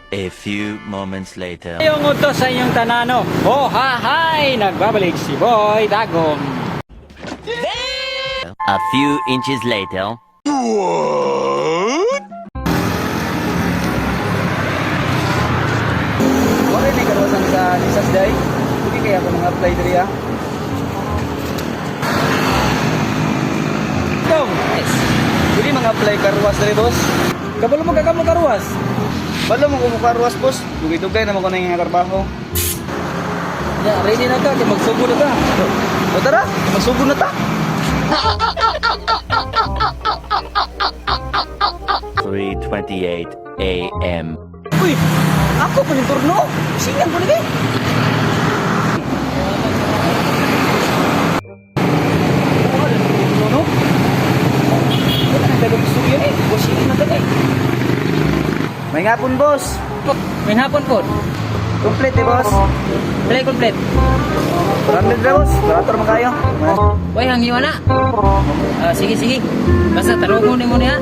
A few moments later. Yung utos sa inyong tanano. Oh, hi! Nagbabalik si Boy Dagong. A few inches later. Okay, may karosan sa Lisas Day. Hindi kaya ako mag-apply diri ah. Dong! Yes. Hindi mag-apply karuwas diri, boss. Kabalo mo kagamo karuwas. Balo mo kung karuwas, boss. Dugay-dugay naman ko na yung trabaho. Ya, ready na ka. Kaya magsubo na ka. O tara, magsubo na ta. 3:28 a.m. Uy! Ako pa yung turno! Singan ko na kayo! Turno? Wala nang dagang gusto yun eh. Busingin na tagay. May ngapon, boss. May hapon po. Complete eh, boss. Play complete. Branded na, boss. Barator mo kayo. Uy, hangiwa na. Sige, sige. Basta tarungo ni mo niya.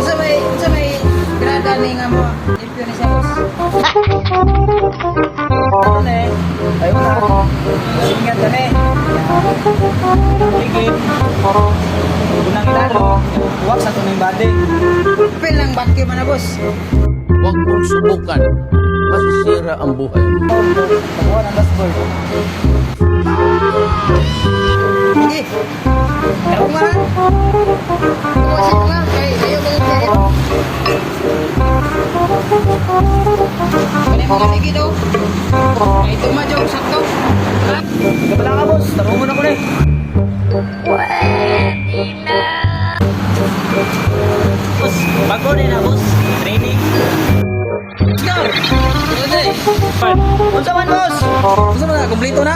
Sa may grada ni nga mo. Impyo ni siya, boss. Ano na eh? Ayaw na. Singan ka na eh. Ligid. Unang ilalo. Huwag sa tunay bade. Pil lang bakyo man na, boss. Huwag mong subukan. Masisira ang buhay mo. Pagkawa ng dashboard. Sige. Tarungo na. Tuwasin mo nga. Ayaw mga piyahit. Kaya mga sige daw. Ay, tumadyaw. Sakto. Harap. Gabala ka, boss. Tarong mo na ko na eh. Boss, bago na na, boss. Training. Let's go. Good day. Unsa man, boss? Gusto mo na? Kompleto na?